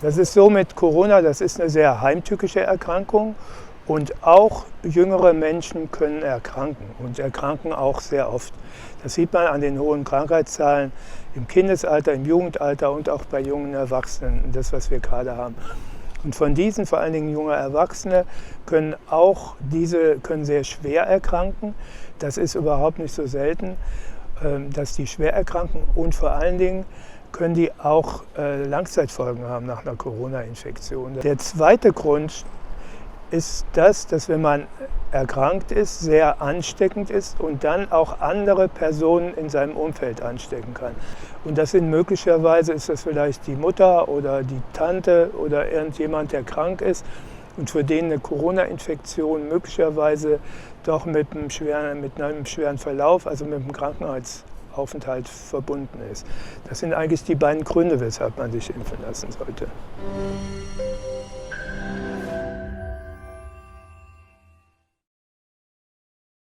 Das ist so mit Corona, das ist eine sehr heimtückische Erkrankung und auch jüngere Menschen können erkranken und erkranken auch sehr oft. Das sieht man an den hohen Krankheitszahlen im Kindesalter, im Jugendalter und auch bei jungen Erwachsenen, das was wir gerade haben. Und von diesen, vor allen Dingen junge Erwachsene, können sehr schwer erkranken. Das ist überhaupt nicht so selten, dass die schwer erkranken und vor allen Dingen können die auch Langzeitfolgen haben nach einer Corona-Infektion. Der zweite Grund ist das, dass wenn man erkrankt ist, sehr ansteckend ist und dann auch andere Personen in seinem Umfeld anstecken kann. Und das sind möglicherweise, ist das vielleicht die Mutter oder die Tante oder irgendjemand, der krank ist und für den eine Corona-Infektion möglicherweise doch mit einem schweren Verlauf, also mit einem Krankenhausaufenthalt verbunden ist. Das sind eigentlich die beiden Gründe, weshalb man sich impfen lassen sollte.